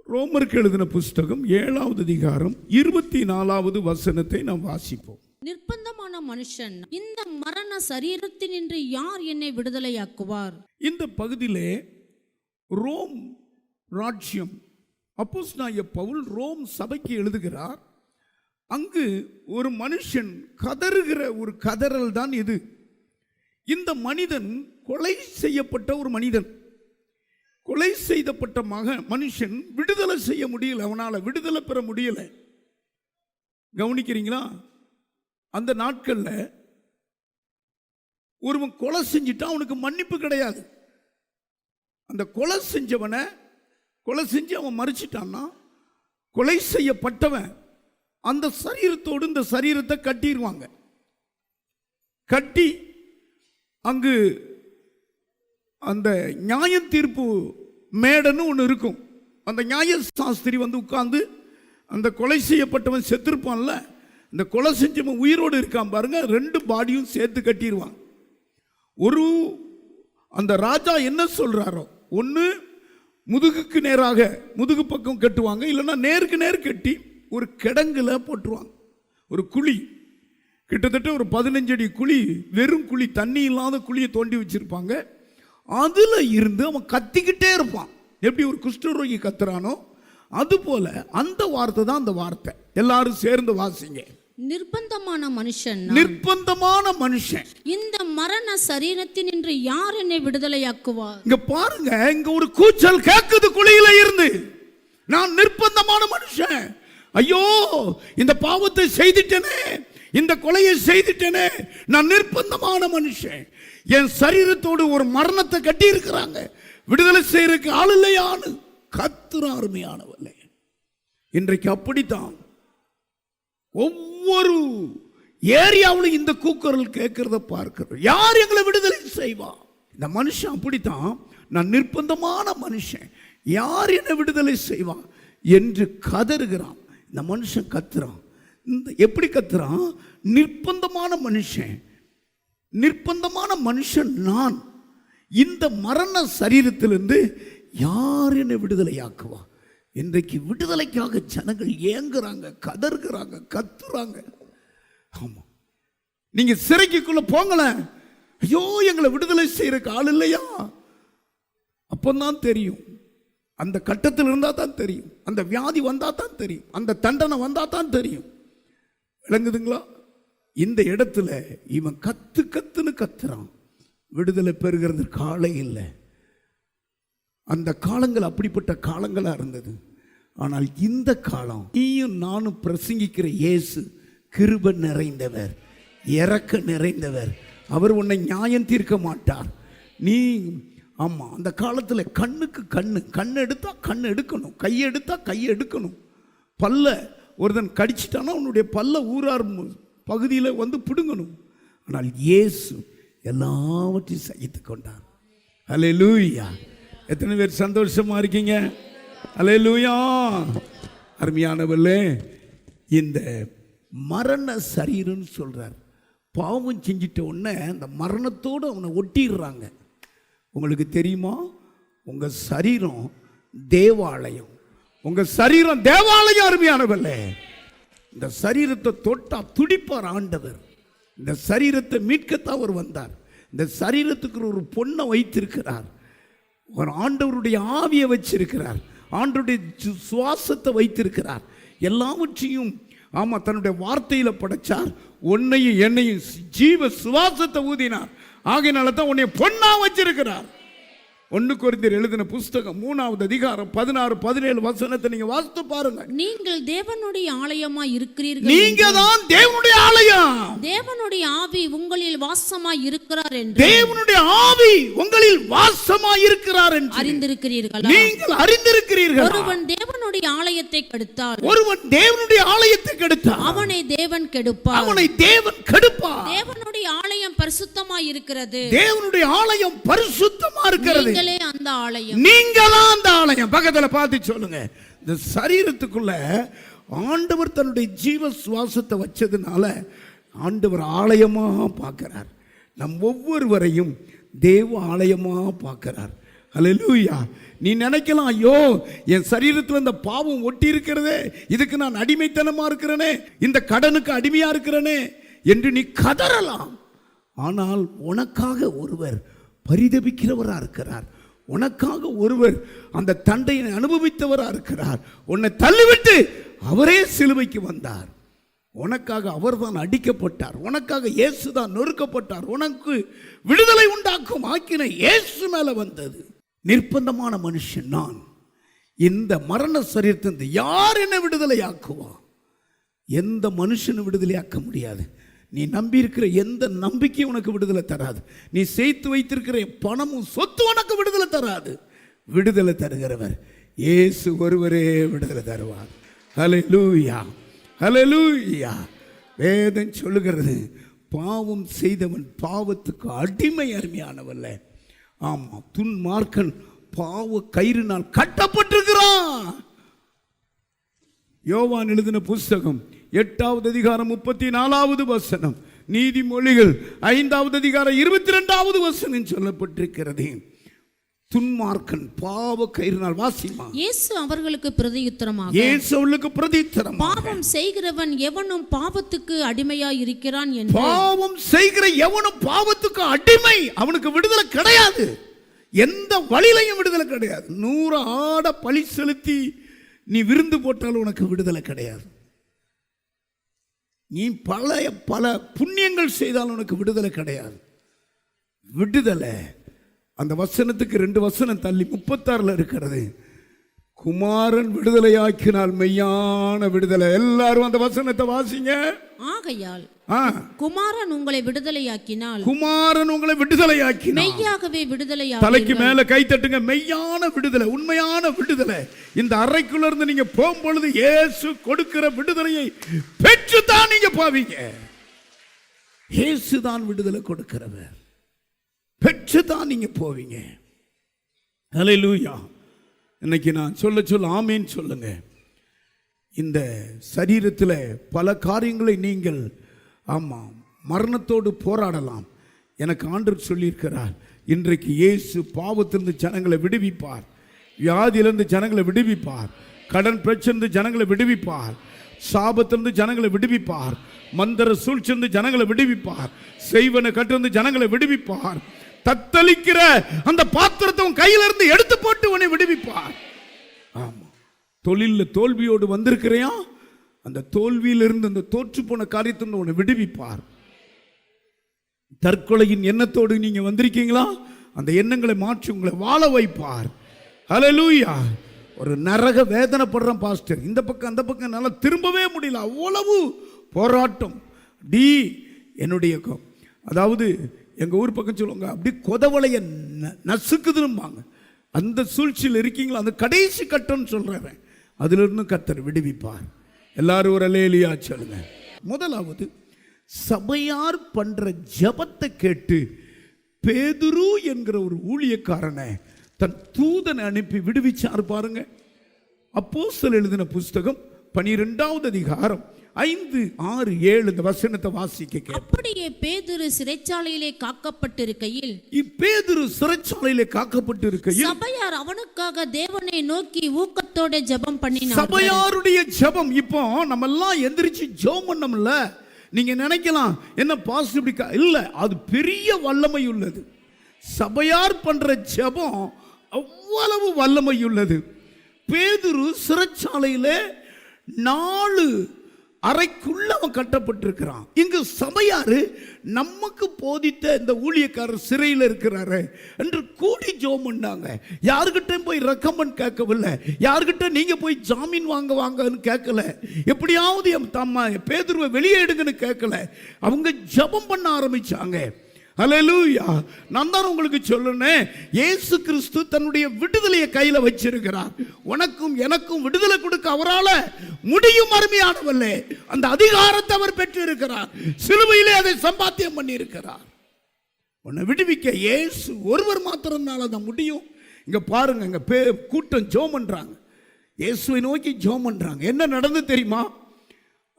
ரோமருக்கு எழுதின புஸ்தகம் 7வது அதிகாரம் 24வது வசனத்தை நாம் வாசிப்போம். நிர்பந்தமான மனுஷன், இந்த மரண சரீரத்தினின்று யார் என்னை விடுதலையாக்குவார்? இந்த பகுதியிலே ரோம் ராஜ்யம், அப்போஸ்தலனாகிய பவுல் ரோம் சபைக்கு எழுதுகிறார். அங்கு ஒரு மனுஷன் கதறுகிற ஒரு கதறல் தான் இது. இந்த மனிதன் கொலை செய்யப்பட்ட ஒரு மனிதன், கொலை செய்யப்பட்ட மனுஷன் விடுதலை செய்ய முடியல, அவனால் விடுதலை பெற முடியல. கவனிக்கிறீங்களா? அந்த நாட்களில் ஒருவன் கொலை செஞ்சிட்டா அவனுக்கு மன்னிப்பு கிடையாது. அந்த கொலை செஞ்சவனை கொலை செஞ்சு அவன் மறிச்சிட்டான்னா, கொலை செய்யப்பட்டவன் அந்த சரீரத்தோடு இந்த சரீரத்தை கட்டிடுவாங்க. கட்டி அங்கு அந்த நியாய தீர்ப்பு மேடன்னு ஒன்று இருக்கும். அந்த நியாய சாஸ்திரி வந்து உட்கார்ந்து, அந்த கொலை செய்யப்பட்டவன் செத்துருப்பான்ல, இந்த கொலை செஞ்சவன் உயிரோடு இருக்கான் பாருங்க, 2 பாடியும் சேர்த்து கட்டிடுவான். ஒரு அந்த ராஜா என்ன சொல்றாரோ, ஒன்று முதுகுக்கு நேராக முதுகு பக்கம் கட்டுவாங்க, இல்லைன்னா நேருக்கு நேர் கட்டி ஒரு கிடங்குல போட்டுருவாங்க. ஒரு குழி, கிட்டத்தட்ட ஒரு 15 அடி குழி, வெறும் குழி, தண்ணி இல்லாத குழியை தோண்டி வச்சிருப்பாங்க. அதில் இருந்து அவன் கத்திக்கிட்டே இருப்பான். எப்படி ஒரு குஷ்டரோகி கத்துறானோ அதுபோல அந்த வார்த்தை தான் அந்த வார்த்தை. எல்லாரும் சேர்ந்து வாசிங்க. நிர்பந்தமான மனுஷன், நிர்பந்தமான மனுஷன், இந்த மரண சரீரத்தினின்று யார் என்னை விடுதலையாக்குவார்? இங்க பாருங்க, இங்க ஒரு கூச்சல் கேட்குது குழியில இருந்து. நான் நிர்பந்தமான மனுஷன், ஐயோ இந்த பாவத்தை செய்துட்டேனே, இந்த கொலையை செய்துட்டேனே, நான் நிர்பந்தமான மனுஷன். என் சரீரத்தோடு ஒரு மரணத்தை கட்டி இருக்கிறாங்க, விடுதலை செய்யறதுக்கு ஆள் இல்லையான்னு கத்துற அருமையானவல்ல. இன்றைக்கு அப்படித்தான் ஒவ்வொரு ஏரியாவிலும் இந்த கூக்குரல் கேட்கிறத பார்க்கிறோம். யார் எங்களை விடுதலை செய்வா? இந்த மனுஷன் அப்படித்தான், நான் நிர்பந்தமான மனுஷன், யார் என்னை விடுதலை செய்வா என்று கதறுகிறான். இந்த மனுஷன் கத்துறான். இந்த எப்படி கத்துறான்? நிர்பந்தமான மனுஷன், நிர்பந்தமான மனுஷன் நான், இந்த மரண சரீரத்திலிருந்து யார் என்னை விடுதலையாக்குவா? இன்றைக்கு விடுதலைக்காக ஜனங்கள் ஏங்குறாங்க, கதறுகிறாங்க, கத்துறாங்க. ஆமா, நீங்க சிறைக்குள்ள போங்கள, ஐயோ எங்களை விடுதலை செய்யறதுக்கு ஆள் இல்லையா? அப்பந்தான் தெரியும், அந்த கட்டத்தில் இருந்தா தான் தெரியும், அந்த வியாதி வந்தா தான் தெரியும், அந்த தண்டனை வந்தா தான் தெரியும். விளங்குதுங்களா? இந்த இடத்துல இவன் கத்துன்னு கத்துறான். விடுதலை பெறுகிறது காலை இல்லை. அந்த காலங்கள் அப்படிப்பட்ட காலங்களா இருந்தது. ஆனால் இந்த காலம், நீயும் நானும் பிரசங்கிக்கிற இயேசு கிருபை நிறைந்தவர், இரக்க நிறைந்தவர். அவர் உன்னை நியாயம் தீர்க்க மாட்டார். நீ ஆமா, அந்த காலத்தில் கண்ணுக்கு கண்ணு எடுத்தா கண்ணு எடுக்கணும், கையை எடுத்தா கையை எடுக்கணும். பல்ல ஒருத்தன் கடிச்சிட்டானா உன்னுடைய பல்ல ஊரார் பகுதியில் வந்து பிடுங்கணும். ஆனால் இயேசு எல்லாவற்றையும் சகித்து கொண்டார். அல்லேலூயா! எத்தனை பேர் சந்தோஷமா இருக்கீங்க? அல்லேலூயா! அருமையானவர்களே, இந்த மரண சரீரம்னு சொல்றார். பாவம் செஞ்சிட்ட உடனே அந்த மரணத்தோடு அவனை ஒட்டிடுறாங்க. உங்களுக்கு தெரியுமா? உங்க சரீரம் தேவாலயம், உங்க சரீரம் தேவாலயம். அருமையானவர்களே, இந்த சரீரத்தை தொட்டா துடிப்பார் ஆண்டவர். இந்த சரீரத்தை மீட்கத்தான் அவர் வந்தார். இந்த சரீரத்துக்கு ஒரு பொண்ணை வைத்திருக்கிறார், ஒரு ஆண்டவருடைய ஆவியை வச்சிருக்கிறார், ஆண்டவருடைய சுவாசத்தை வைத்திருக்கிறார். எல்லாவற்றையும் ஆமா தன்னுடைய வார்த்தையில படைச்சார். உன்னையும் என்னையும் ஜீவ சுவாசத்தை ஊதினார். ஆகையினால தான் உன்னை பொண்ணா வச்சிருக்கிறார். 1 கொரிந்தியர் எழுதின புஸ்தகம் 3வது அதிகாரம் 16-17 வசனத்தை நீங்க வாசித்து பாருங்க. நீங்கள் தேவனுடைய ஆலயமாய் இருக்கிறீர்கள், நீங்க தான் தேவனுடைய ஆலயம், தேவனுடைய ஆவி உங்களில் வாசமாய் இருக்கிறார் என்று, தேவனுடைய ஆவி உங்களில் வாசமாய் இருக்கிறார் என்று அறிந்திருக்கிறீர்களா? நீங்கள் அறிந்திருக்கிறீர்கள். ஒருவன் தேவனுடைய ஆலயத்தை கெடுத்தால், ஒருவன் தேவனுடைய ஆலயத்தை கெடுத்தால் அவனை தேவன் கெடுப்பார், அவனை தேவன் கெடுப்பார். தேவனுடைய ஆலயம் பரிசுத்தமாய் இருக்கிறது, தேவனுடைய ஆலயம் பரிசுத்தமா இருக்கிறது. நீங்களே அந்த ஆலயம், நீங்களா அந்த ஆலயம். பக்கத்துல பார்த்து சொல்லுங்க. இந்த சரீரத்துக்குள்ள ஆண்டவர் தன்னுடைய ஜீவ சுவாசத்தை வச்சதுனால ஆண்டவர் ஆலயமா பார்க்கிறார். நம் ஒவ்வொருவரையும் தேவ ஆலயமா பார்க்கிறார். ஹல்லேலூயா. நீ நினைக்கலாம், ஐயோ என் சரீரத்தில் இந்த பாவம் ஒட்டி இருக்கிறதே, இதுக்கு நான் அடிமைத்தனமா இருக்கிறேனே, இந்த கடனுக்கு அடிமையா இருக்கிறேனே என்று நீ கதறலாம். ஆனால் உனக்காக ஒருவர் பரிதபிக்கிறவரா இருக்கிறார். உனக்காக ஒருவர் அந்த தண்டையை அனுபவித்தவரா இருக்கிறார். உன்னை தள்ளிவிட்டு அவரே சிலுவைக்கு வந்தார். உனக்காக அவர்தான் அடிக்கப்பட்டார். உனக்காக இயேசு தான் நொறுக்கப்பட்டார். உனக்கு விடுதலை உண்டாக்கும் ஆக்கினை இயேசு மேல வந்தது. நிர்பந்தமான மனுஷன் நான். இந்த மரண சரீரத்திலிருந்து யார் என்ன விடுதலை ஆக்குவான்? எந்த மனுஷனும் விடுதலையாக்க முடியாது. நீ நம்பி இருக்கிற எந்த நம்பிக்கையும் உனக்கு விடுதலை தராது. நீ சேர்த்து வைத்திருக்கிற பணமும் சொத்து உனக்கு விடுதலை தராது. விடுதலை தருகிறவர் இயேசு ஒருவரே விடுதலை தருவார். ஹல்லேலூயா, ஹல்லேலூயா. வேதம் சொல்லுகிறது, பாவம் செய்தவன் பாவத்துக்கு அடிமை அருமையானவல்ல. ஆமா, துன்மார்க்கன் பாவ கயிறினால் கட்டப்பட்டிருக்கிறான். யோவான் எழுதின புஸ்தகம் 8வது அதிகாரம் 34வது வசனம், நீதிமொழிகள் 5வது அதிகாரம் 22வது வசனம் சொல்லப்பட்டிருக்கிறது. துன்மார்க்கன் பாவ கயிறினால், வாசிமா. இயேசு அவர்களுக்கு பிரதியுத்தரமாக, இயேசு அவர்களுக்கு பிரதியுத்தரமாக, பாவம் செய்கிறவன் எவனும் பாவத்துக்கு அடிமையாய் இருக்கிறான் என்று. பாவம் செய்கிற எவனும் பாவத்துக்கு அடிமை. அவனுக்கு விடுதலை கிடையாது. எந்த வழியிலையும் விடுதலை கிடையாது. 100 ஆட பழி செலுத்தி நீ விருந்து போட்டாலும் உனக்கு விடுதலை கிடையாது. நீ பல புண்ணியங்கள் செய்தாலும் உனக்கு விடுதலை கிடையாது. விடுதலை அந்த வசனத்துக்கு 2 வசனம் தள்ளி 36ல் இருக்கிறது. குமாரன் விடுதலையாக்கினால் மெய்யான விடுதலை. எல்லாரும் அந்த வசனத்தை வாசிங்க. ஆகையால் குமாரன் உங்களை விடுதலையாக்கினால், குமாரன் உங்களை விடுதலையாக்கினால் மெய்யாகவே விடுதலையாக. தலைக்கு மேல கை தட்டுங்க. மெய்யான விடுதலை, உண்மையான விடுதலை. இந்த அறைக்குள்ள இருந்து நீங்க போகும்பொழுது இயேசு கொடுக்கிற விடுதலையை பெற்று தான் நீங்க போவீங்க. இயேசு தான் விடுதலை கொடுக்கிறவர். பெற்று தான் நீங்க போவீங்க. ஹல்லேலூயா. இன்னைக்கு நான் சொல்ல ஆமேன் சொல்லுங்க. இந்த சரீரத்தில் பல காரியங்களை நீங்கள் மரணத்தோடு போராடலாம். எனக்கு ஆண்டவர் சொல்லியிருக்கிறார், இன்றைக்கு இயேசு பாவத்திலிருந்து ஜனங்களை விடுவிப்பார், வியாதியிலிருந்து ஜனங்களை விடுவிப்பார், கடன் பிரச்சனை ஜனங்களை விடுவிப்பார், சாபத்திலிருந்து ஜனங்களை விடுவிப்பார், மந்திர சூழ்ச்சியிலிருந்து ஜனங்களை விடுவிப்பார், செய்வன கட்டிருந்து ஜனங்களை விடுவிப்பார், தத்தளிக்கிற அந்த பாத்திரத்தை உன் கையிலிருந்து எடுத்து போட்டு உன்னை விடுவிப்பார். ஆமா, தொழிலில் தோல்வியோடு வந்திருக்கிறையா, அந்த தோல்வியிலிருந்து, அந்த தோற்று போன காரியத்திலிருந்து உன்னை விடுவிப்பார். தற்கொலையின் எண்ணத்தோடு நீங்க வந்திருக்கீங்களா, அந்த எண்ணங்களை மாற்றி உங்களை வாழ வைப்பார். ஹல்லேலூயா. ஒரு நரக வேதனைப்படுற பாஸ்டர், இந்த பக்கம் அந்த பக்கம் நல்லா திரும்பவே முடியல, அவ்வளவு போராட்டம். என்னுடைய அதாவது எங்க ஊர் பக்கம் சொல்லுவாங்க, அப்படி கொதவளைய நசுக்குதுன்னுவாங்க. அந்த சூழ்ச்சியில் இருக்கீங்களா, அந்த கடைசி கட்டம்னு சொல்றேன், அதுல இருந்து கர்த்தர் விடுவிப்பார். எல்லாரும் ஒரு அல்லேலூயா சொல்லுங்க. முதலாவது, சபையார் பண்ற ஜெபத்தை கேட்டு பேதுரு என்கிற ஒரு ஊழியக்காரனை தன் தூதனை அனுப்பி விடுவிச்சார் பாருங்க. அப்போஸ்தலர் எழுதின புஸ்தகம் 12வது அதிகாரம் 5, 6, 7 இந்த வசனத்தை வாசிக்க. அப்படியே பேதுரு சிறைச்சாலையிலே காக்கப்பட்டிருக்கையில், சபையார் அவனுக்காக தேவனை நோக்கி ஊக்கத்தோட ஜெபம் பண்ணினார்கள். சபையாருடைய ஜெபம். இப்போ நம்ம எல்லாம் எந்திரிச்சு ஜெபம் பண்ணோம்ல, நீங்க நினைக்கலாம் என்ன பாசிபிலிட்டி இல்ல, அது பெரிய வல்லமை உள்ளது. சபையார் பண்ற ஜெபம் அவ்வளவு வல்லமை உள்ளது. பேதுரு சிறைச்சாலையில 4 அறைக்குள்ள அவன் கட்டப்பட்டிருக்கிறான். இங்கு சபையாரு நமக்கு போதித்த இந்த ஊழியக்காரர் சிறையில் இருக்கிறாரு என்று கூடி ஜெபம் பண்ணாங்க. யாருக்கிட்ட போய் ரெக்கமெண்ட் கேட்கவில்லை, யாருக்கிட்ட நீங்க போய் ஜாமீன் வாங்கன்னு கேட்கல, எப்படியாவது பேதுருவை வெளியே எடுங்கன்னு கேட்கல. அவங்க ஜெபம் பண்ண ஆரம்பிச்சாங்க. ஹல்லேலூயா. நான் தான் உங்களுக்கு சொல்லணும், இயேசு கிறிஸ்து தன்னுடைய விடுதலையை கையில வச்சிருக்கிறார். உனக்கும் எனக்கும் விடுதலை கொடுக்க அவரால் முடியும். அருமையானவர்களே, அந்த அதிகாரத்தை அவர் பெற்று இருக்கிறார். சிலுவையிலே அதை சம்பாத்தியம் பண்ணி இருக்கிறார். உன்னை விடுவிக்க இயேசு ஒருவர் மாத்திரம்னால தான் முடியும். இங்க பாருங்க, இங்க கூட்டம் ஜெபம் பண்றாங்க, இயேசுவை நோக்கி ஜெபம் பண்றாங்க. என்ன நடந்து தெரியுமா?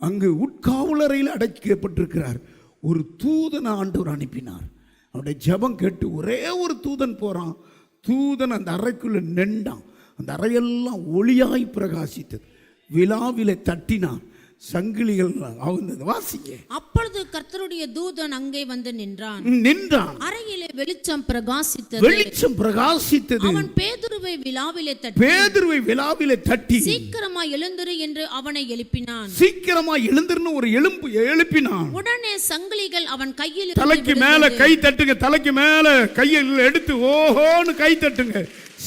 அங்கு உட்காவலறையில் அடைக்கப்பட்டிருக்கிறார். ஒரு தூதனை ஆண்டவர் அனுப்பினார். அவருடைய ஜெபம் கேட்டு ஒரே ஒரு தூதன் போறான். தூதன் அந்த அறைக்குள்ள நின்றான். அந்த அறையெல்லாம் ஒளியாய் பிரகாசித்தது. விழாவிலே தட்டினான், சங்கிலிகள் அவுந்தது. வாசிங்க. அப்பொழுது கர்த்தருடைய தூதன் அங்கே வந்து நின்றான். அறையிலே வெளிச்சம் பிரகாசித்தது. அவன் பேதுருவை விழாவிலே தட்டி சீக்கிரமாய் எழுந்திரு என்று அவனை எழுப்பினான். உடனே சங்கிலிகள் அவன் கையில் தலைக்கு மேல கை தட்டுங்க, தலைக்கு மேல கையில் எடுத்து ஓஹோன்னு கை தட்டுங்க.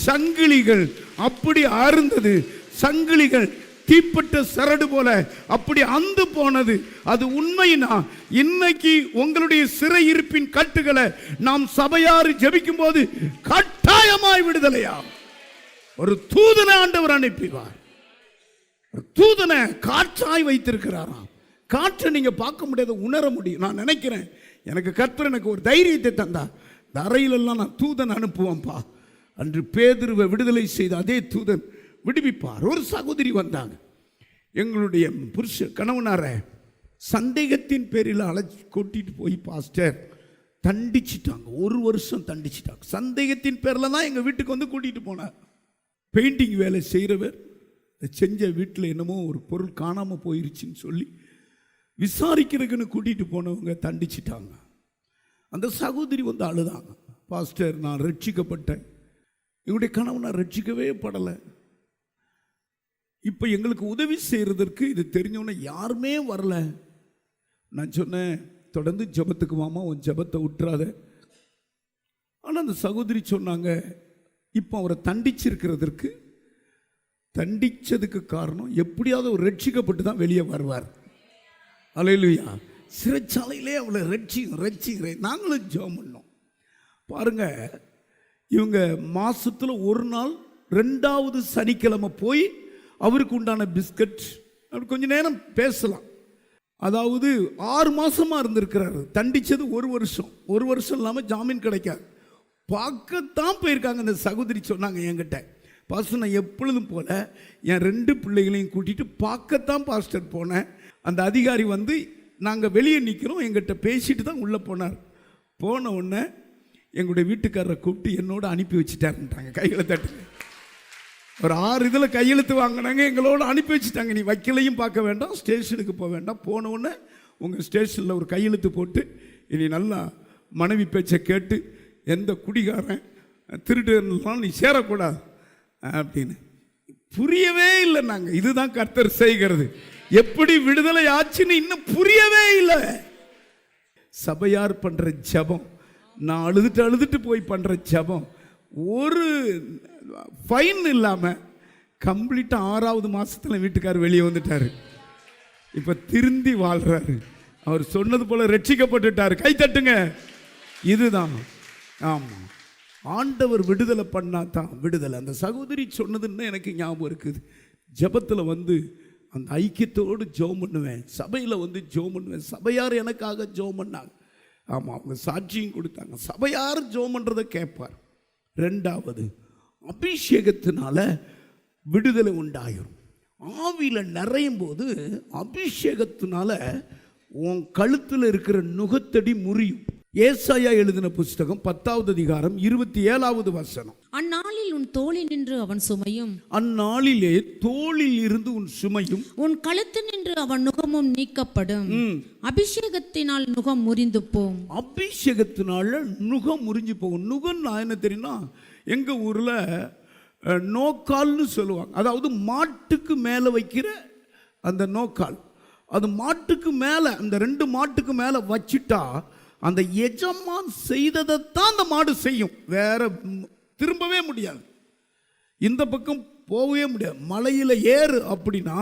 சங்கிலிகள் அப்படி அறுந்தது. சங்கிலிகள் தீப்பட்ட சரடு போல அப்படி அந்து போனது. அது உண்மைனா இன்னைக்கு உங்களுடைய சிறை இருப்பின் கட்டுகளை நாம் சபையாறு ஜெபிக்கும் போது கட்டாயமாய் விடுதலையா. ஒரு தூதனை ஆண்டவர் அனுப்பிவார். ஒரு தூதனை காற்றாய் வைத்திருக்கிறாராம். காற்றை நீங்க பார்க்க முடியாத, உணர முடியும். நான் நினைக்கிறேன், எனக்கு கர்த்தர் எனக்கு ஒரு தைரியத்தை தந்தா, இந்த அறையிலெல்லாம் நான் தூதன் அனுப்புவேன்ப்பா. அன்று பேதுருவை விடுதலை செய்த அதே தூதன் விடுவிப்பார். ஒரு சகோதரி வந்தாங்க, எங்களுடைய புருஷ கணவனார சந்தேகத்தின் பேரில் அழைச்சி கூட்டிட்டு போய் பாஸ்டர் தண்டிச்சிட்டாங்க. 1 வருஷம் தண்டிச்சிட்டாங்க. சந்தேகத்தின் பேரில் தான் எங்கள் வீட்டுக்கு வந்து கூட்டிகிட்டு போனார். பெயிண்டிங் வேலை செய்கிறவர் செஞ்ச வீட்டில் என்னமோ ஒரு பொருள் காணாமல் போயிருச்சுன்னு சொல்லி விசாரிக்கிறதுக்குன்னு கூட்டிகிட்டு போனவங்க தண்டிச்சிட்டாங்க. அந்த சகோதரி வந்து அழுதாங்க, பாஸ்டர் நான் ரட்சிக்கப்பட்டேன், எங்களுடைய கணவனார் ரட்சிக்கவே படலை, இப்போ எங்களுக்கு உதவி செய்கிறதற்கு இது தெரிஞ்சவொன்னே யாருமே வரல. நான் சொன்னேன், தொடர்ந்து ஜெபத்துக்கு வாமா, உன் ஜெபத்தை விட்டுறாத. ஆனால் அந்த சகோதரி சொன்னாங்க, இப்போ அவரை தண்டிச்சதுக்கு காரணம் எப்படியாவது ஒரு ரட்சிக்கப்பட்டு தான் வெளியே வருவார். அல்லேலூயா. சிறைச்சாலையிலே அவளை ரட்சிக்கிறேன். நாங்களும் ஜெபம் பண்ணோம். பாருங்க, இவங்க மாசத்துல ஒரு நாள் 2வது சனிக்கிழமை போய் அவருக்கு உண்டான பிஸ்கட் அப்படி கொஞ்ச நேரம் பேசலாம். அதாவது 6 மாசமா இருந்திருக்கிறாரு. தண்டிச்சது 1 வருஷம். 1 வருஷம் இல்லாமல் ஜாமீன் கிடைக்காது. பார்க்கத்தான் போயிருக்காங்க. அந்த சகோதரி சொன்னாங்க என்கிட்ட, பாஸ்டர் நான் எப்பொழுதும் போல என் 2 பிள்ளைகளையும் கூட்டிட்டு பார்க்கத்தான் பாஸ்டர் போனேன். அந்த அதிகாரி வந்து நாங்கள் வெளியே நிற்கிறோம், எங்கிட்ட பேசிட்டு தான் உள்ளே போனார். போன உடனே எங்களுடைய வீட்டுக்காரரை கூப்பிட்டு என்னோட அனுப்பி வச்சுட்டாருன்றாங்க. கைகளை தட்டுங்க. ஒரு 6 இதில் கையெழுத்து வாங்கினாங்க, எங்களோட அனுப்பி வச்சுட்டாங்க. நீ வக்கீலையும் பார்க்க வேண்டாம், ஸ்டேஷனுக்கு போக வேண்டாம், போன உடனே உங்கள் ஸ்டேஷனில் ஒரு கையெழுத்து போட்டு இனி நல்லா மனைவி பேச்சை கேட்டு எந்த குடிகாரன் திருடுலாம் நீ சேரக்கூடாது அப்படின்னு. புரியவே இல்லை. நாங்கள் இதுதான் கர்த்தர் செய்கிறது, எப்படி விடுதலை ஆச்சுன்னு இன்னும் புரியவே இல்லை. சபையார் பண்ணுற ஜபம், நான் அழுதுட்டு போய் பண்ணுற ஜபம், ஒரு ஃபைன் இல்லாமல் கம்ப்ளீட்டாக 6வது மாதத்தில் வீட்டுக்காரர் வெளியே வந்துட்டார். இப்போ திருந்தி வாழ்கிறாரு. அவர் சொன்னது போல ரட்சிக்கப்பட்டுட்டார். கை தட்டுங்க. இதுதான் ஆமாம், ஆண்டவர் விடுதலை பண்ணா தான் விடுதலை. அந்த சகோதரி சொன்னதுன்னு எனக்கு ஞாபகம் இருக்குது. ஜபத்தில் வந்து அந்த ஐக்கியத்தோடு ஜெபம் பண்ணுவேன், சபையில் வந்து ஜெபம் பண்ணுவேன். சபையார் எனக்காக ஜெபம் பண்ணாங்க. ஆமாம், அவங்க சாட்சியும் கொடுத்தாங்க. சபையார் ஜெபம் பண்ணுறதை கேட்பார். 2வது அபிஷேகத்தினால விடுதலை உண்டாயிரும். ஆவியில் நிறையும் போது அபிஷேகத்தினால உன் கழுத்தில் இருக்கிற நுகத்தடி முறியும். ஏசாயா எழுதின புஸ்தகம் 10வது அதிகாரம் 27வது வசனம். அந்நாளில் உன் தோளில் நின்று அவன் சுமையும், அந்நாளிலே தோளில் இருந்து உன் சுமையும், உன் கழுத்து நின்று அவன் நுகமும் நீக்கப்படும். அபிஷேகத்தினால் நுகம் முறிந்து போகும். அபிஷேகத்தினால நுகம் முறிஞ்சு போகும். நுகம் நான் என்ன தெரியுமா, எங்க ஊர்ல நோக்கால்னு சொல்லுவாங்க. அதாவது மாட்டுக்கு மேலே வைக்கிற அந்த நோக்கால், அது மாட்டுக்கு மேலே, அந்த 2 மாட்டுக்கு மேலே வச்சிட்டா அந்த எஜமான் செய்ததைத்தான் அந்த மாடு செய்யும். வேற திரும்பவே முடியாது, இந்த பக்கம் போகவே முடியாது. மலையில் ஏறு அப்படின்னா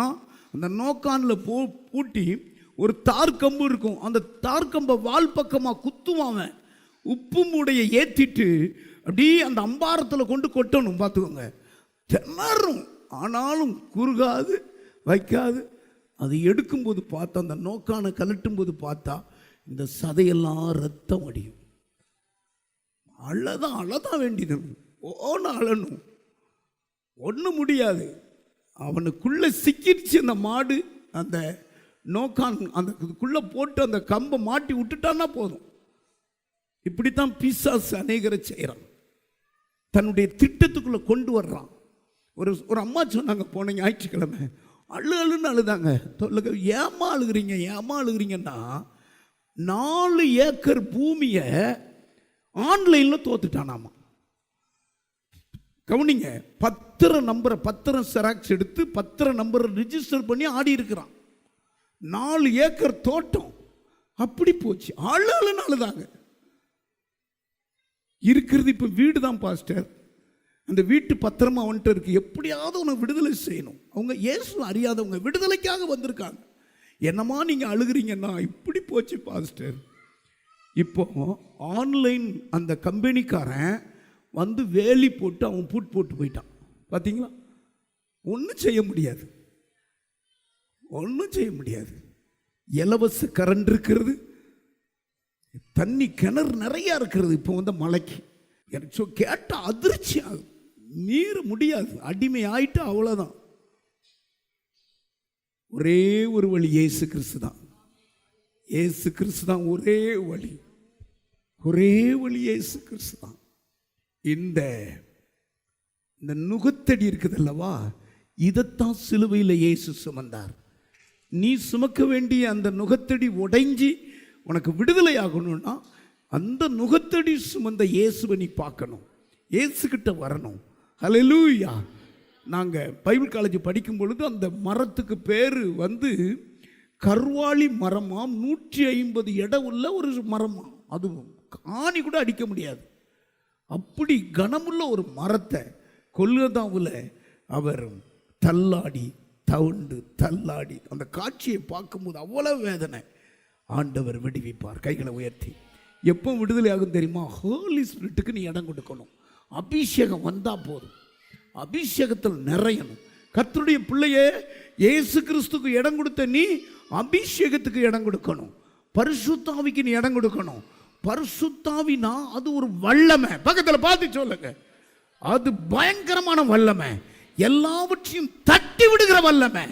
அந்த நோக்கானில் பூட்டி ஒரு தார்கம்பு இருக்கும். அந்த தார்கம்பை வால் பக்கமாக குத்துவாங்க. உப்பு மூடையை ஏற்றிட்டு அப்படியே அந்த அம்பாரத்தில் கொண்டு கொட்டணும். பார்த்துக்கோங்க, திணறும், ஆனாலும் குறுகாது, வைக்காது. அது எடுக்கும்போது பார்த்தா, அந்த நோக்கானை கலட்டும் போது பார்த்தா இந்த சதையெல்லாம் ரத்தம் அடியும். அழதான் வேண்டியது, அழணும், ஒன்றும் முடியாது. அவனுக்குள்ளே சிக்கிடுச்சு அந்த மாடு. அந்த நோக்கான் அந்த போட்டு அந்த கம்பை மாட்டி விட்டுட்டான்னா போதும். இப்படித்தான் பிசாசு அநேகரை செய்கிறான். தன்னுடைய திட்டத்துக்குள்ளே கொண்டு வர்றான். ஒரு அம்மா சொன்னாங்க போன ஞாயிற்றுக்கிழமை, அழுன்னு அழுதாங்க. ஏமா அழுகிறீங்கன்னா 4 ஏக்கர் பூமியை ஆன்லைனில் தோத்துட்டானாமா. கவனிங்க, பத்திரம் செராக்ஸ் எடுத்து பத்திரம் நம்பரை ரிஜிஸ்டர் பண்ணி ஆடி இருக்கிறான். 4 ஏக்கர் தோட்டம் அப்படி போச்சு. அழுன்னு அழுதாங்க. இருக்கிறது இப்போ வீடு தான் பாஸ்டர், அந்த வீட்டு பத்திரமா அவன்கிட்ட இருக்கு, எப்படியாவது உனக்கு விடுதலை செய்யணும். அவங்க இயேசு அறியாதவங்க, விடுதலைக்காக வந்திருக்காங்க. என்னமா நீங்க அழுகிறீங்கன்னா இப்படி போச்சு பாஸ்டர். இப்போ ஆன்லைன் அந்த கம்பெனிக்காரன் வந்து வேலி போட்டு அவன் பூட் போட்டு போயிட்டான். பார்த்தீங்களா? ஒன்றும் செய்ய முடியாது. இலவச கரண்ட் இருக்கிறது, தண்ணி கிணறு நிறையா இருக்கிறது. இப்போ வந்து மலைக்கு எனக்கு கேட்டால் அதிர்ச்சி ஆகும். மீற முடியாது, அடிமை ஆயிட்டா அவ்வளோதான். ஒரே ஒரு வழி இயேசு கிறிஸ்து தான். ஒரே வழி இயேசு கிறிஸ்து தான். இந்த நுகத்தடி இருக்குது அல்லவா, இதைத்தான் சிலுவையில் இயேசு சுமந்தார். நீ சுமக்க வேண்டிய அந்த நுகத்தடி உடைஞ்சி உனக்கு விடுதலை ஆகணும்னா அந்த நுகத்தடி சுமந்த இயேசுவை நீ பார்க்கணும், இயேசுக்கிட்ட வரணும். ஹல்லேலூயா. நாங்கள் பைபிள் காலேஜ் படிக்கும் பொழுது அந்த மரத்துக்கு பேர் வந்து கர்வாலி மரமாம். 150 எடை உள்ள ஒரு மரமாம். அது ஆணி கூட அடிக்க முடியாது, அப்படி கனமுள்ள ஒரு மரத்தை கொல்கத்தாவில் அவர் தள்ளாடி அந்த காட்சியை பார்க்கும்போது அவ்வளவு வேதனை. ஆண்டவர் விடுவிப்பார். கைகளை உயர்த்தி. எப்போ விடுதலை ஆகும் தெரியுமா? ஹோலி ஸ்பிரிட்டுக்கு நீ இடம் கொடுக்கணும். அபிஷேகம் வந்தால் போதும், அபிஷேகத்தில் நிறையணும். கர்த்தருடைய பிள்ளையே, இயேசு கிறிஸ்துக்கு இடம் கொடுத்த நீ அபிஷேகத்துக்கு இடம் கொடுக்கணும். பரிசுத்தாவிக்கு நீ இடம் கொடுக்கணும். பரிசுத்தாவினா அது ஒரு வல்லமை. பக்கத்தில் பார்த்து சொல்லுங்க, அது பயங்கரமான வல்லமை. எல்லாவற்றையும் தட்டி விடுகிற வல்லமை,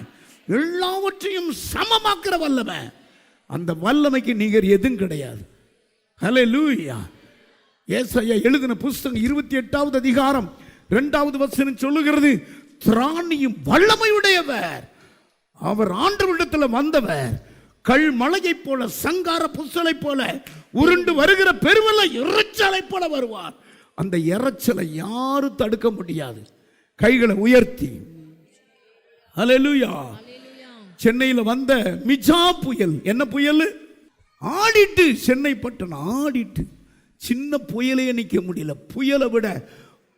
எல்லாவற்றையும் சமமாக்குற வல்லமை. அந்த வல்லமைக்கு நிகர் எதுவும் கிடையாது. ஹல்லேலூயா. ஏசாயா எழுதின புஸ்தகம் 28வது அதிகாரம் 2வது வசனம் சொல்லுகிறது, திராணியும் வல்லமையுடையவர் அவர், ஆண்டவரிடத்தில் வந்தவர். கல் மலையை போல, சங்கார புசலை போல உருண்டு வருகிற பெருவெள்ள இறைச்சலை போல வருவார். அந்த இறைச்சலை யாரும் தடுக்க முடியாது. கைகளை உயர்த்தி ஹல்லேலூயா. சென்னையில் வந்த மிஜா புயல், என்ன புயல்? ஆடிட்டு, சென்னை பட்டணம் ஆடிட்டு, சின்ன புயலே நிற்க முடியல. புயலை விட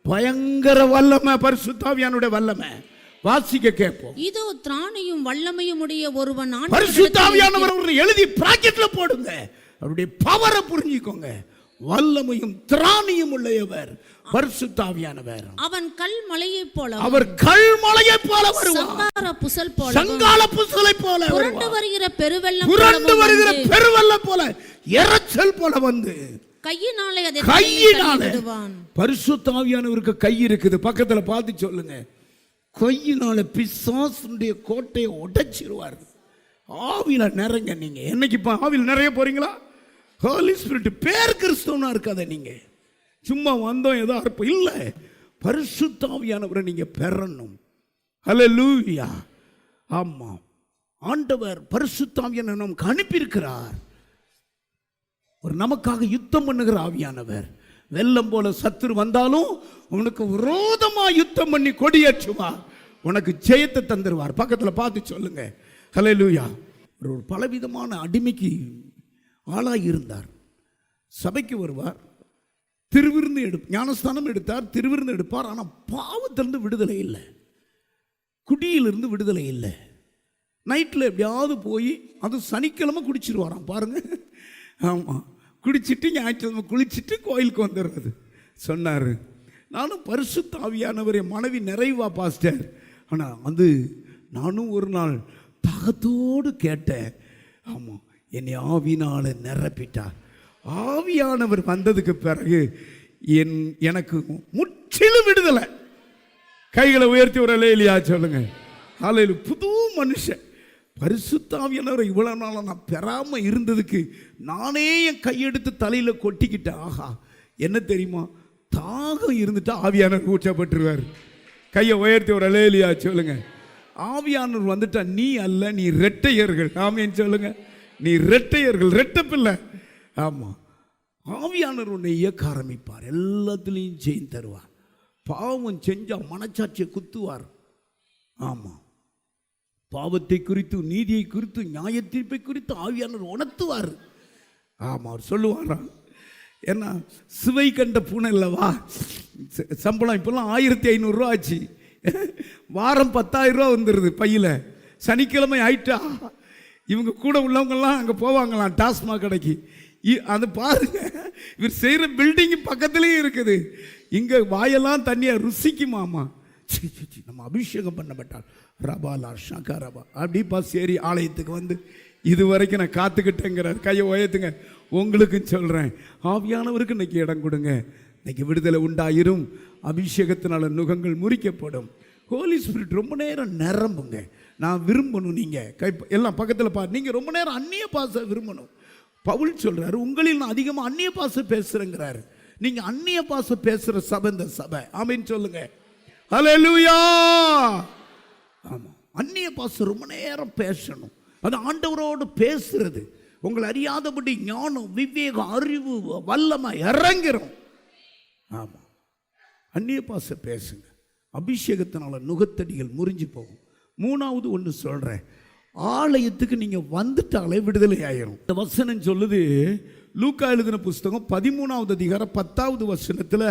பயங்கர வல்லமை பரிசுத்தாவியானுடைய வல்லமை. வாசிக்க கேட்போம். இதோ திராணியும் வல்லமையும் உடைய ஒருவன், பரிசுத்தாவியானவர் எழுதி பிராக்கெட்ல போடுங்க. அவருடைய பவரை புரிஞ்சுக்கோங்க. வல்லமையும் திராணியும் உள்ளவர் பரிசுத்தாவியானவர். அவன் கல்மலையை போல, அவர் கல்மலையை போல வருவார். சங்கார புசல் போல, சங்கார புசலை போல புரண்டு வருகிற பெருவெள்ளம் போல, இறைச்சல் போல வந்து கையினாலே அதை கையினால. பரிசுத்தாவியானவருக்கு கை இருக்குது. பக்கத்துல பார்த்து சொல்லுங்க, கையினால பிசாசுடைய கோட்டையை உடைச்சிருவார். ஆவியில நிறைங்க. நீங்க என்னைக்கு ஆவியில் நிறைய போறீங்களா? ஹோலி ஸ்பிரிட் பேர் கிறிஸ்தவனா இருக்காத. நீங்க சும்மா வந்தோம் ஏதோ இருப்போம் இல்லை, பரிசுத்தாவியானவரை நீங்க பெறணும். ஹல்லேலூயா. ஆமா, ஆண்டவர் பரிசுத்தாவியானவரை நமக்கு அனுப்பியிருக்கிறார். ஒரு நமக்காக யுத்தம் பண்ணுகிற ஆவியானவர். வெள்ளம் போல சத்துரு வந்தாலும் உனக்கு விரோதமா யுத்தம் பண்ணி கொடியேற்றுவார். உனக்கு ஜெயத்தை தந்துருவார். பக்கத்துல பார்த்து சொல்லுங்க, ஹல்லேலூயா. ஒரு பலவிதமான அடிமைக்கு ஆளாகி இருந்தார். சபைக்கு வருவார், திருவிருந்து ஞானஸ்தானம் எடுத்தார், திருவிருந்து எடுப்பார். ஆனால் பாவத்திலிருந்து விடுதலை இல்லை, குடியிலிருந்து விடுதலை இல்லை. நைட்டில் எப்படியாவது போய், அது சனிக்கிழமை குடிச்சிருவாராம் பாருங்க. ஆமாம், குடிச்சிட்டு ஞாயிற்றுக்கிழமை குளிச்சுட்டு கோயிலுக்கு வந்துடுறது. சொன்னார், நானும் பரிசுத்த ஆவியானவர் என் மனைவி நிறைவா பாஸ்டர். ஆனால் வந்து நானும் ஒரு நாள் தாகத்தோடு கேட்டேன். ஆமாம், என்னை ஆவினால நிரப்பிட்டார். ஆவியானவர் வந்ததுக்கு பிறகு எனக்கு முற்றிலும் விடுதலை. கைகளை உயர்த்தி ஒரு அல்லேலூயா சொல்லுங்க. ஹல்லேலூயா. புது மனுஷன். பரிசுத்த ஆவியானவரை இவ்வளவு நாளா நான் பெறாம இருந்ததுக்கு நானே என் கையெடுத்து தலையில கொட்டிக்கிட்டேன். ஆஹா, என்ன தெரியுமா? தாகம் இருந்துட்டா ஆவியானவர் ஊற்றப்பட்டுருவார். கையை உயர்த்தி ஒரு அலேலியா சொல்லுங்க. ஆவியானவர் வந்துட்டா நீ அல்ல, நீ ரெட்டையர்கள். ஆமேன்னு சொல்லுங்க. நீ ரெட்டையர்கள், ரெட்டை பிள்ளை. ஆமாம், ஆவியானவர் உன்னை இயக்க ஆரம்பிப்பார், எல்லாத்துலேயும் ஜெயம் தருவார். பாவம் செஞ்சால் மனச்சாட்சியை குத்துவார். ஆமாம், பாவத்தை குறித்து, நீதியை குறித்து, நியாய தீர்ப்பை குறித்து ஆவியானவர் உணர்த்துவார். ஆமாம், அவர் சொல்லுவாராம், ஏன்னா சுவை கண்ட பூனை இல்லவா, சம்பளம் இப்போல்லாம் 1500 ரூபா ஆச்சு, வாரம் 10,000 ரூபா வந்துடுது பையில். சனிக்கிழமை ஆயிட்டா இவங்க கூட உள்ளவங்கெல்லாம் அங்கே போவாங்களாம் டாஸ்மாக் கடைக்கு. அது பாருங்க, இவர் செய்கிற பில்டிங் பக்கத்துலேயும் இருக்குது. இங்கே வாயெல்லாம் தண்ணியாக ருசிக்குமாமா. நம்ம அபிஷேகம் பண்ணப்பட்டால் ரபாலா ஷாக்கா ரபா அப்படிப்பா சரி ஆலயத்துக்கு வந்து இது வரைக்கும் நான் காத்துக்கிட்டேங்கிறார். கையை உயர்த்துங்க. உங்களுக்கும் சொல்கிறேன், ஆவியானவருக்கு இன்னைக்கு இடம் கொடுங்க. இன்னைக்கு விடுதலை உண்டாயிரும். அபிஷேகத்தினால நுகங்கள் முறிக்கப்படும். ஹோலி ஸ்பிரிட் ரொம்ப நேரம் நிரம்புங்க. நான் விரும்பணும். நீங்கள் கை எல்லாம் பக்கத்தில் பாரு. நீங்கள் ரொம்ப நேரம் அந்நிய பாச விரும்பணும். பவுல் சொல்கிறாரு, உங்களில் நான் அதிகமாக அந்நிய பாச பேசுகிறேங்கிறாரு. நீங்கள் அந்நிய பாச பேசுகிற சபை இந்த சபை. ஆமீன் சொல்லுங்க. ஹல்லேலூயா. ஆமாம், அந்நிய பாச ரொம்ப நேரம் பேசணும். அது ஆண்டவரோடு பேசுறது. உங்களை அறியாதபடி ஞானம், விவேகம், அறிவு, வல்லமை இறங்கிறோம். ஆமாம், அந்நிய பாச பேசுங்க. அபிஷேகத்தினால நுகத்தடிகள் முறிஞ்சு போகும். மூணாவது ஒன்று சொல்கிறேன், ஆலயத்துக்கு நீங்கள் வந்துட்டாலே விடுதலை ஆயிரும். இந்த வசனம் சொல்லுது, லூக்கா எழுதின புஸ்தகம் 13வது அதிகாரம் 10வது வசனத்தில்,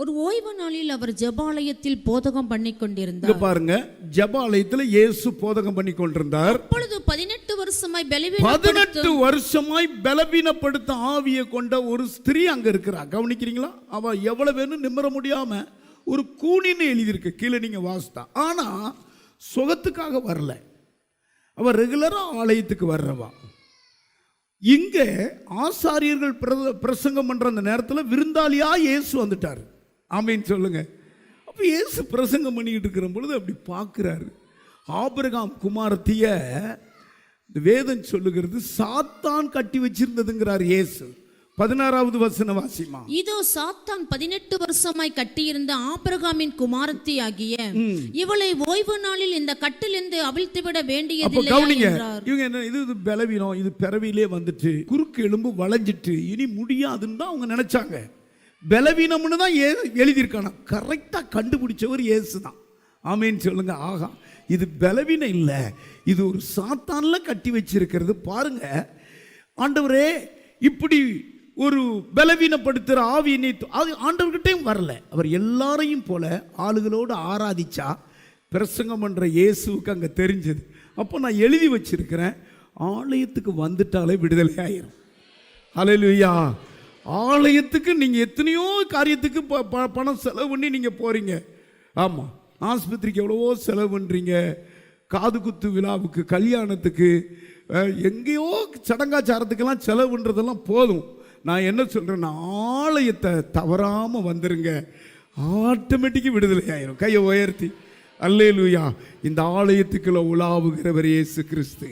ஒரு ஓய்வு நாளில் அவர் ஜெபாலயத்தில் போதகம் பண்ணி கொண்டிருந்தார். பாருங்க, ஜெபாலயத்தில் இயேசு போதகம் பண்ணி கொண்டிருந்தார். அப்பொழுது 18 வருஷமாய் பலவீனப்படுத்த ஆவியை கொண்ட ஒரு ஸ்திரீ அங்க இருக்கிறா. கவனிக்கிறீங்களா? அவ எவ்வளவு வேணும் நிம்மற முடியாம ஒரு கூனின்னு எழுதியிருக்கு கீழே, நீங்க வாசித்தா. ஆனா சுகத்துக்காக வரல, அவ ரெகுலரா ஆலயத்துக்கு வர்றவா. இங்க ஆசாரியர்கள் பிரசங்கம் பண்ற அந்த நேரத்தில் விருந்தாளியா இயேசு வந்துட்டார். ஆமீன் சொல்லுங்க. அப்ப இயேசு பிரசங்கம் பண்ணிக்கிட்டு இருக்கிற பொழுது அப்படி பார்க்கிறாரு, ஆபிரகாம் குமாரத்திய வேதம் சொல்லுகிறது சாத்தான் கட்டி வச்சிருந்ததுங்கிறார் இயேசு. 16வது வசனம் வாசிமா. இதோ சாத்தான் 18 வருஷமாய் கட்டியிருந்த ஆபிரகாமின் குமாரத்தி ஆகிய இவளை ஓய்வு நாளில் இந்த கட்டிலிருந்து அவிழ்த்து விட வேண்டியதில்லை என்றார். இவங்க என்ன, இது பலவீனம், இது பிறவிலே வந்துட்டு குறுக்கு எலும்பு வளைஞ்சிட்டு இனி முடியாதுன்னு தான் அவங்க நினைச்சாங்க. பலவீனம்னு தான் எழுதியிருக்கான. கரெக்டா கண்டுபிடிச்சவர் இயேசு தான். ஆமீன் சொல்லுங்க. ஆகா, இது பலவீனம் இல்லை, இது ஒரு சாத்தான்ல கட்டி வச்சிருக்கிறது. பாருங்க, ஆண்டவரே இப்படி ஒரு பலவீனப்படுத்துகிற ஆவியினை ஆண்டவர்கிட்டையும் வரல. அவர் எல்லாரையும் போல ஆளுகளோடு ஆராதிச்சா பிரசங்கம் பண்ணுற இயேசுவுக்கு அங்கே தெரிஞ்சது. அப்போ நான் எழுதி வச்சிருக்கிறேன், ஆலயத்துக்கு வந்துட்டாலே விடுதலை ஆயிரும். ஹல்லேலூயா. ஆலயத்துக்கு நீங்கள் எத்தனையோ காரியத்துக்கு பணம் செலவு பண்ணி நீங்கள் போகிறீங்க. ஆமாம், ஆஸ்பத்திரிக்கு எவ்வளவோ செலவு பண்ணுறீங்க, காது குத்து விழாவுக்கு, கல்யாணத்துக்கு, எங்கேயோ சடங்காச்சாரத்துக்கெல்லாம் செலவு பண்ணுறதெல்லாம் போதும். நான் என்ன சொல்கிறேன்னா, ஆலயத்தை தவறாமல் வந்துருங்க, ஆட்டோமேட்டிக்காக விடுதலை ஆயிரும். கையை உயர்த்தி அல்லேலூயா. இந்த ஆலயத்துக்குள்ள உலாவுகிறவர் இயேசு கிறிஸ்து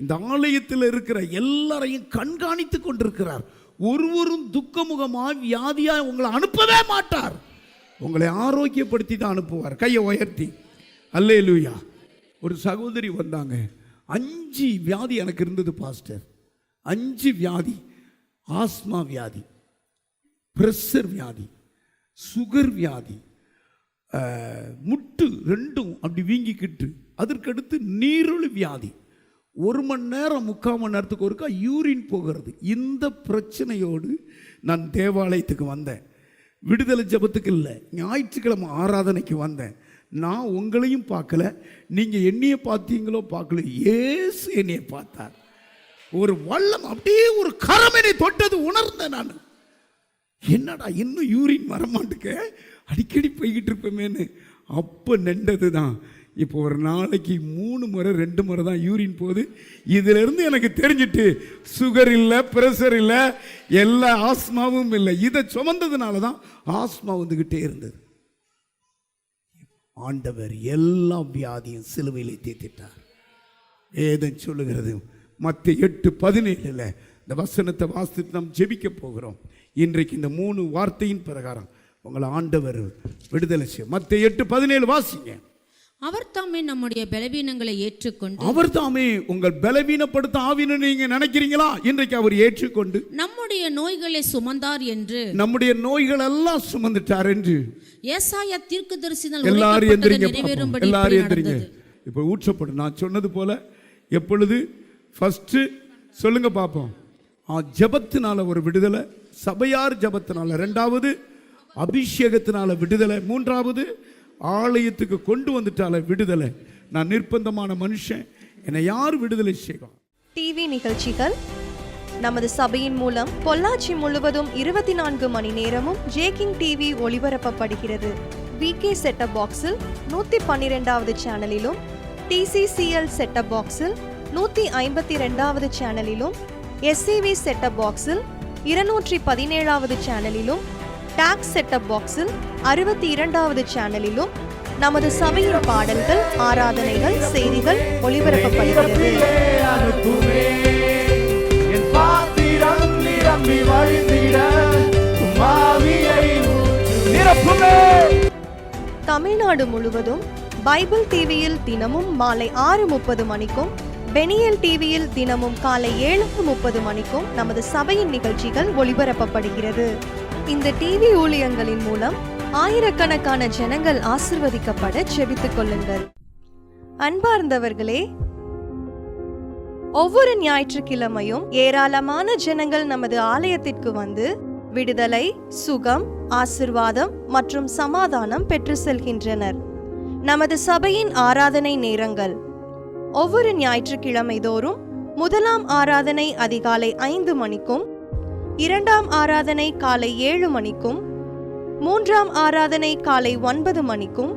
இந்த ஆலயத்தில் இருக்கிற எல்லாரையும் கண்காணித்து கொண்டிருக்கிறார். ஒருவரும் துக்கமுகமாக வியாதியாக உங்களை அனுப்பவே மாட்டார். உங்களை ஆரோக்கியப்படுத்தி தான் அனுப்புவார். கையை உயர்த்தி அல்லேலூயா. ஒரு சகோதரி வந்தாங்க, 5 வியாதி எனக்கு இருந்தது பாஸ்டர். 5 வியாதி. ஆஸ்மா வியாதி, பிரஷர் வியாதி, சுகர் வியாதி, முட்டு 2ம் அப்படி வீங்கிக்கிட்டு, அதற்கடுத்து நீரிழிவு வியாதி. 1 மணி நேரம் 3/4 மணி நேரத்துக்கு ஒருக்கா யூரின் போகிறது. இந்த பிரச்சனையோடு நான் தேவாலயத்துக்கு வந்தேன். விடுதலை ஜபத்துக்கு இல்லை, ஞாயிற்றுக்கிழமை ஆராதனைக்கு வந்தேன். நான் உங்களையும் பார்க்கல, நீங்கள் என்னைய பார்த்தீங்களோ பார்க்கல, இயேசு என்னைய பார்த்தார். ஒரு வல்லம் அப்படியே ஒரு கரமனை தொட்டது உணர்ந்தேன். நான் என்னடா இன்னும் யூரின் வரமாட்டுக்க, அடிக்கடி போய்கிட்டு இருப்பேமேன்னு அப்போ நின்றது தான். இப்போ ஒரு நாளைக்கு 3 முறை 2 முறை தான் யூரின் போகுது. இதிலிருந்து எனக்கு தெரிஞ்சிட்டு சுகர் இல்லை, பிரஷர் இல்லை, எல்லா ஆஸ்மாவும் இல்லை. இதை சுமந்ததுனால தான் ஆஸ்மா வந்துக்கிட்டே இருந்தது. ஆண்டவர் எல்லா வியாதியும் சிலுவையிலே தீர்த்திட்டார். ஏதன் சொல்லுகிறது மத்தேயு 8:17 இந்த வசனத்தை வாசித்து நாம் ஜெபிக்க போகிறோம். இன்றைக்கு இந்த 3 வார்த்தையின் பிரகாரம் உங்களை ஆண்டவர் விடுதலை செய்ய. மத்தேயு 8:17 வாசிங்க. அவர் தாமே நம்முடைய பலவீனங்களை ஏற்றுக்கொண்டு, அவர் தாமே உங்கள் பலவீனப்படுத்த ஆவின்னு நீங்க நினைக்கிறீங்களா? இன்றைக்கு அவர் ஏற்றுக்கொண்டு நம்முடைய நோய்களை சுமந்தார் என்று, நம்முடைய நோய்கள் எல்லாம் சுமந்துட்டார் என்று ஏசாயா தீர்க்கதரிசியால் எல்லாரும் எந்திரிங்க, நிறைவேறும்படி எல்லாரும் எந்திரிங்க. நடந்தது. இப்போ ஊற்றப்படும். நான் சொன்னது போல எப்பொழுது ஃபர்ஸ்ட் சொல்லுங்க பார்ப்போம். ஜெபத்தினால ஒரு விடுதலை, சபையார் ஜெபத்தினால, இரண்டாவது அபிஷேகத்தினால விடுதலை, மூன்றாவது ஆலயத்துக்கு கொண்டு வந்துட்டால விடுதலை. நான் நிர்பந்தமான மனுஷன், என்னை யார் விடுதலை செய்வான்? டிவி நிகழ்ச்சிகள் நமது சபையின் மூலம் பொள்ளாச்சி முழுவதும் 24 மணி நேரமும் ஜேகிங் டிவி ஒளிபரப்பப்படுகிறது. விகே செட்டப் பாக்ஸில் 112வது சேனலிலும், டிசிசிஎல் செட்டப் பாக்ஸில் 152வது சேனலிலும், எஸ்சிவி செட்டப் பாக்ஸில் 217வது சேனலிலும், டாக்ஸ் செட்டப் பாக்ஸில் 62வது சேனலிலும் நமது சபையின் பாடல்கள், ஆராதனைகள், செய்திகள் ஒளிபரப்பப்படுகிறது. தமிழ்நாடு முழுவதும் பைபிள் டிவியில் தினமும் மாலை 6:30 மணிக்கும், பெனியல் டிவியில் தினமும் காலை 7:30 மணிக்கும் நமது சபையின் நிகழ்ச்சிகள் ஒளிபரப்பப்படுகிறது. இந்த டிவி ஊழியங்களின் மூலம் ஆயிரக்கணக்கான ஜனங்கள் ஆசிர்வதிக்கப்பட ஜெபித்துக் கொள்ளுங்கள். அன்பார்ந்தவர்களே, ஒவ்வொரு ஞாயிற்றுக்கிழமையும் ஏராளமான ஜனங்கள் நமது ஆலயத்திற்கு வந்து விடுதலை, சுகம், ஆசிர்வாதம் மற்றும் சமாதானம் பெற்று செல்கின்றனர். நமது சபையின் ஆராதனை நேரங்கள்: ஒவ்வொரு ஞாயிற்றுக்கிழமை தோறும் முதலாம் ஆராதனை அதிகாலை 5 மணிக்கும், இரண்டாம் ஆராதனை காலை 7 மணிக்கும், மூன்றாம் ஆராதனை காலை 9 மணிக்கும்,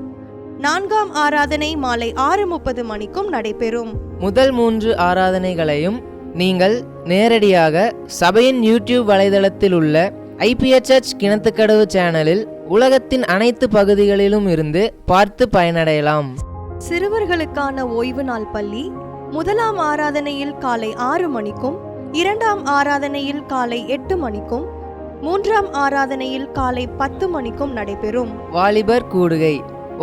நான்காம் ஆராதனை மாலை 6:30 மணிக்கும் நடைபெறும். முதல் 3 ஆராதனைகளையும் நீங்கள் நேரடியாக சபையின் யூடியூப் வலைதளத்தில் உள்ள IPHH கிணத்துக்கடவு சேனலில் உலகத்தின் அனைத்து பகுதிகளிலும் இருந்து பார்த்து பயனடையலாம். சிறுவர்களுக்கான ஓய்வு நாள் பள்ளி முதலாம் ஆராதனையில் காலை 6 மணிக்கும், இரண்டாம் ஆராதனையில் காலை 8 மணிக்கும், மூன்றாம் ஆராதனையில் காலை 10 மணிக்கும் நடைபெறும். வாலிபர் கூடுகை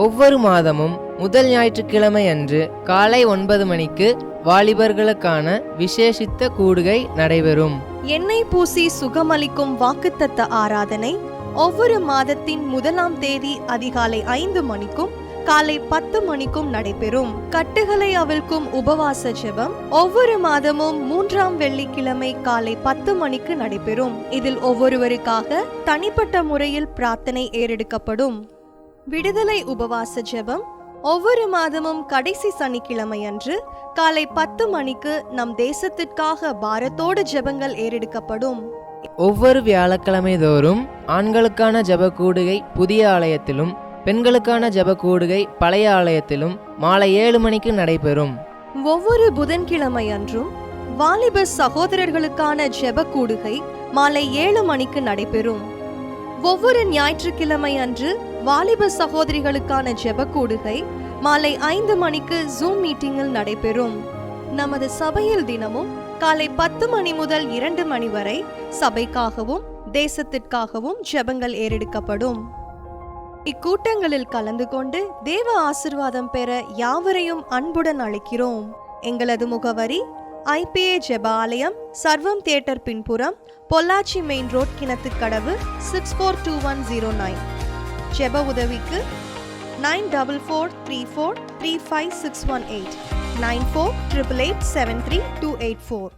ஒவ்வொரு மாதமும் முதல் ஞாயிற்றுக்கிழமை அன்று காலை 9 மணிக்கு வாலிபர்களுக்கான விசேஷித்த கூடுகை நடைபெறும். எண்ணெய் பூசி சுகமளிக்கும் வாக்குத்தத்த ஆராதனை ஒவ்வொரு மாதத்தின் 1ஆம் தேதி அதிகாலை 5 மணிக்கும் காலை 10 மணிக்கும் நடைபெறும். கட்டுகளை அவிழ்க்கும் உபவாச ஜெபம் ஒவ்வொரு மாதமும் 3ஆம் வெள்ளிக்கிழமை காலை 10 மணிக்கு நடைபெறும். இதில் ஒவ்வொருவருக்காக தனிப்பட்ட முறையில் பிரார்த்தனை ஏறெடுக்கப்படும். விடுதலை உபவாச ஜெபம் ஒவ்வொரு மாதமும் கடைசி சனிக்கிழமை அன்று காலை 10 மணிக்கு நம் தேசத்திற்காக பாரத்தோடு ஜெபங்கள் ஏறெடுக்கப்படும். ஒவ்வொரு வியாழக்கிழமை தோறும் ஆண்களுக்கான ஜெப கூடுகை புதிய ஆலயத்திலும், பெண்களுக்கான ஜெப கூடுகை பழைய ஆலயத்திலும் மாலை 7 மணிக்கு நடைபெறும். ஒவ்வொரு புதன்கிழமை அன்றும் வாலிப சகோதரர்களுக்கான ஜெப கூடுகை மாலை 7 மணிக்கு நடைபெறும். ஒவ்வொரு ஞாயிற்றுக்கிழமை அன்று வாலிப சகோதரிகளுக்கான ஜெப கூடுகை மாலை 5 மணிக்கு ஜூம் மீட்டிங்கில் நடைபெறும். நமது சபையில் தினமும் காலை 10 மணி முதல் 2 மணி வரை சபைக்காகவும் தேசத்திற்காகவும் ஜெபங்கள் ஏறெடுக்கப்படும். இக்கூட்டங்களில் கலந்து கொண்டு தேவ ஆசிர்வாதம் பெற யாவரையும் அன்புடன் அழைக்கிறோம். எங்களது முகவரி: IPA ஜெப ஆலயம், சர்வம் தியேட்டர் பின்புறம், பொள்ளாச்சி மெயின் ரோட், கிணத்துக்கடவு, 642109. ஜெப உதவிக்கு 9443435618 9488873284.